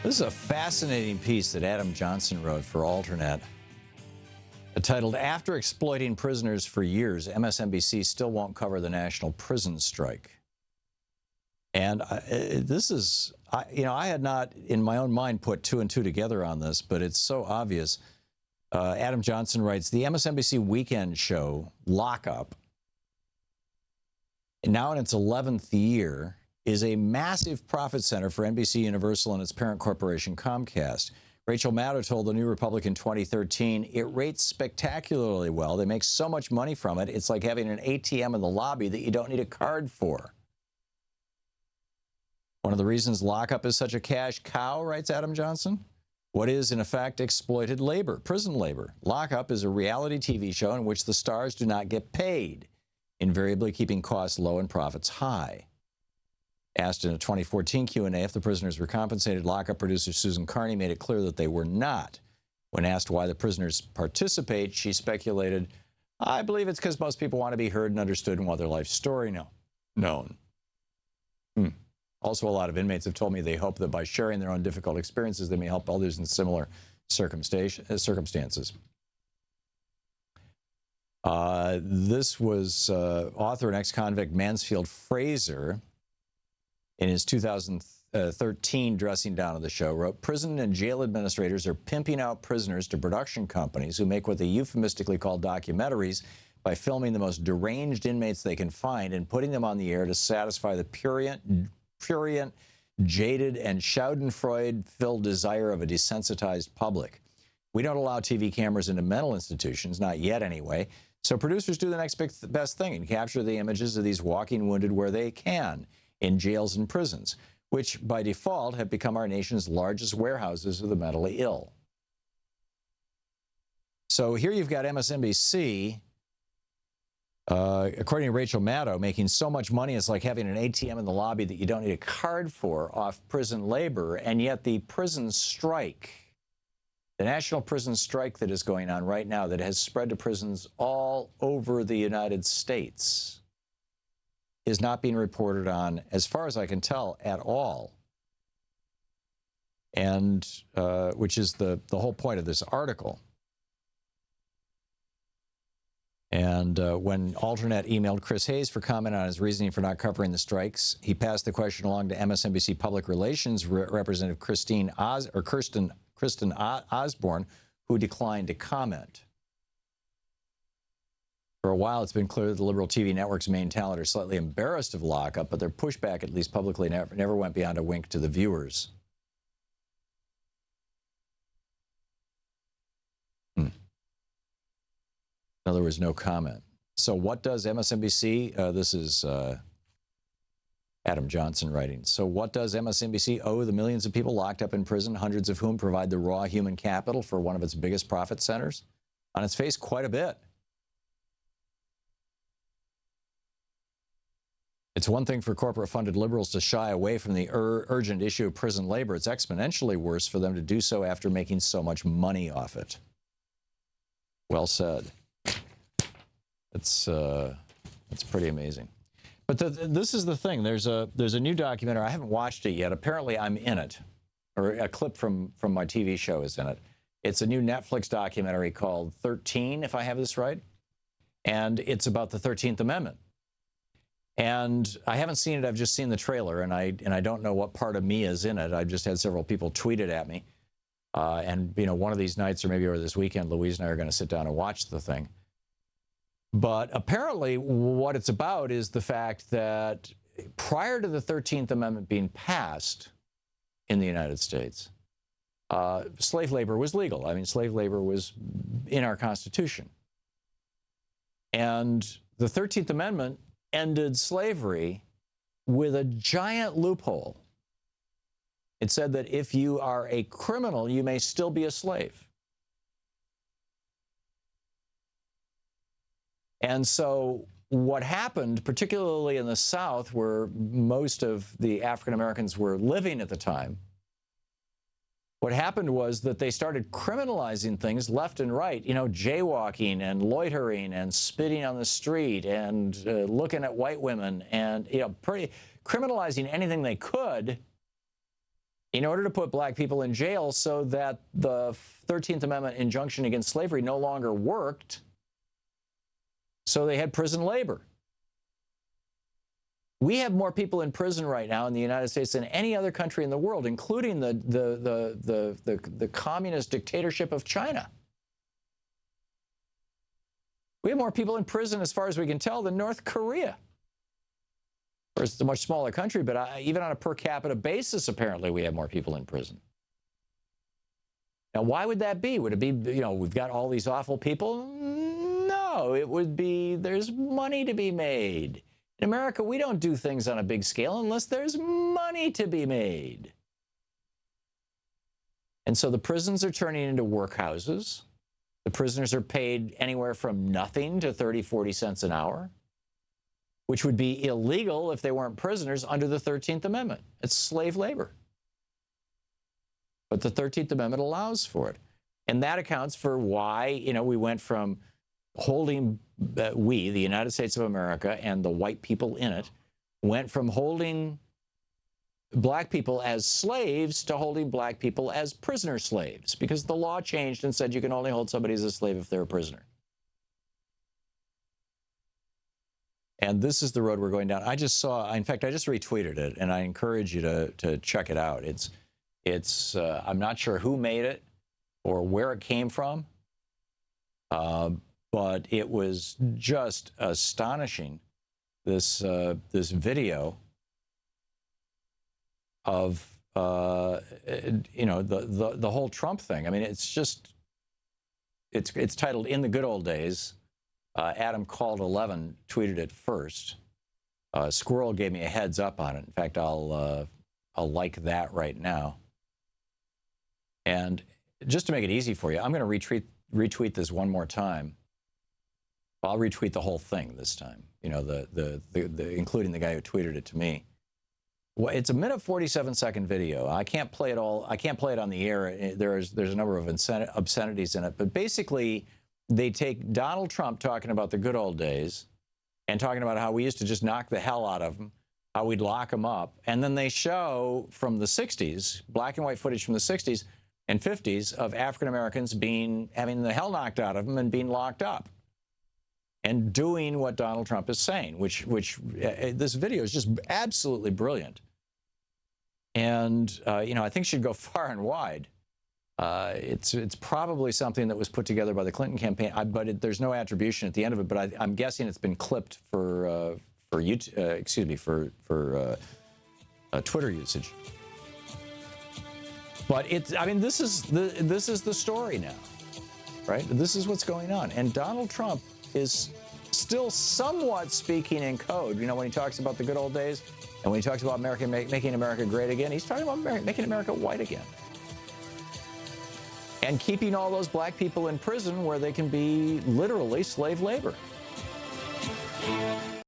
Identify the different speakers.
Speaker 1: This is a fascinating piece that Adam Johnson wrote for Alternet, titled, "After Exploiting Prisoners for Years, MSNBC Still Won't Cover the National Prison Strike." And this is, I had not in my own mind put two and two together on this, but it's so obvious. Adam Johnson writes, the MSNBC weekend show, Lockup, now in its 11th year, is a massive profit center for NBC Universal and its parent corporation, Comcast. Rachel Maddow told the New Republic in 2013, it rates spectacularly well. They make so much money from it, it's like having an ATM in the lobby that you don't need a card for. One of the reasons Lockup is such a cash cow, writes Adam Johnson, what is, in effect, exploited labor, prison labor. Lockup is a reality TV show in which the stars do not get paid, invariably keeping costs low and profits high. Asked in a 2014 Q&A if the prisoners were compensated, Lockup producer Susan Carney made it clear that they were not. When asked why the prisoners participate, she speculated, I believe it's because most people want to be heard and understood and want their life story known. Also, a lot of inmates have told me they hope that by sharing their own difficult experiences, they may help others in similar circumstances. This was author and ex-convict Mansfield Fraser, in his 2013 dressing down of the show, wrote, prison and jail administrators are pimping out prisoners to production companies who make what they euphemistically call documentaries by filming the most deranged inmates they can find and putting them on the air to satisfy the prurient, jaded, and schadenfreude-filled desire of a desensitized public. We don't allow TV cameras into mental institutions, not yet anyway, so producers do the next best thing and capture the images of these walking wounded where they can, in jails and prisons, which by default have become our nation's largest warehouses of the mentally ill. So here you've got MSNBC, according to Rachel Maddow, making so much money it's like having an ATM in the lobby that you don't need a card for off prison labor, and yet the prison strike, the national prison strike that is going on right now that has spread to prisons all over the United States, is not being reported on, as far as I can tell, at all. And which is the whole point of this article. And when Alternet emailed Chris Hayes for comment on his reasoning for not covering the strikes, he passed the question along to MSNBC Public Relations Representative Kristen Osborne, who declined to comment. For a while, it's been clear that the liberal TV network's main talent are slightly embarrassed of Lockup, but their pushback, at least publicly, never went beyond a wink to the viewers. In other words, no comment. So what does MSNBC, this is Adam Johnson writing, so what does MSNBC owe the millions of people locked up in prison, hundreds of whom provide the raw human capital for one of its biggest profit centers? On its face, quite a bit. It's one thing for corporate-funded liberals to shy away from the urgent issue of prison labor. It's exponentially worse for them to do so after making so much money off it. Well said. It's pretty amazing. But this is the thing. There's a new documentary. I haven't watched it yet. Apparently, I'm in it, or a clip from my TV show is in it. It's a new Netflix documentary called 13, if I have this right, and it's about the 13th Amendment. And I haven't seen it. I've just seen the trailer, and I don't know what part of me is in it. I've just had several people tweet it at me. And, one of these nights or maybe over this weekend, Louise and I are going to sit down and watch the thing. But apparently what it's about is the fact that prior to the 13th Amendment being passed in the United States, slave labor was legal. I mean, slave labor was in our Constitution. And the 13th Amendment ended slavery with a giant loophole. It said that if you are a criminal, you may still be a slave. And so what happened, particularly in the South, where most of the African Americans were living at the time, what happened was that they started criminalizing things left and right, jaywalking and loitering and spitting on the street and looking at white women and, criminalizing anything they could in order to put black people in jail so that the 13th Amendment injunction against slavery no longer worked, so they had prison labor. We have more people in prison right now in the United States than any other country in the world, including the communist dictatorship of China. We have more people in prison, as far as we can tell, than North Korea. Of course, it's a much smaller country, but even on a per capita basis, apparently, we have more people in prison. Now, why would that be? Would it be, we've got all these awful people? No, it would be there's money to be made. In America, we don't do things on a big scale unless there's money to be made. And so the prisons are turning into workhouses. The prisoners are paid anywhere from nothing to 30, 40 cents an hour, which would be illegal if they weren't prisoners under the 13th Amendment. It's slave labor. But the 13th Amendment allows for it. And that accounts for why, we went from holding, the United States of America and the white people in it, went from holding black people as slaves to holding black people as prisoner slaves, because the law changed and said you can only hold somebody as a slave if they're a prisoner. And this is the road we're going down. I just saw, in fact, I just retweeted it, and I encourage you to check it out. I'm not sure who made it or where it came from, but it was just astonishing, this video of the whole Trump thing. I mean, it's titled "In the Good Old Days." Adam Called 11 tweeted it first. Squirrel gave me a heads up on it. In fact, I'll like that right now. And just to make it easy for you, I'm going to retweet this one more time. I'll retweet the whole thing this time. Including the guy who tweeted it to me. Well, it's a minute 47-second video. I can't play it all. I can't play it on the air. There's a number of obscenities in it. But basically, they take Donald Trump talking about the good old days and talking about how we used to just knock the hell out of him, how we'd lock him up. And then they show from the 60s, black and white footage from the 60s and 50s of African Americans having the hell knocked out of them and being locked up and doing what Donald Trump is saying, which this video is just absolutely brilliant. And, I think should go far and wide. It's probably something that was put together by the Clinton campaign, but there's no attribution at the end of it. But I'm guessing it's been clipped for YouTube, Twitter usage. But this is the story now, right? This is what's going on, and Donald Trump is still somewhat speaking in code. When he talks about the good old days, and when he talks about making America great again, he's talking about making America white again. And keeping all those black people in prison where they can be literally slave labor.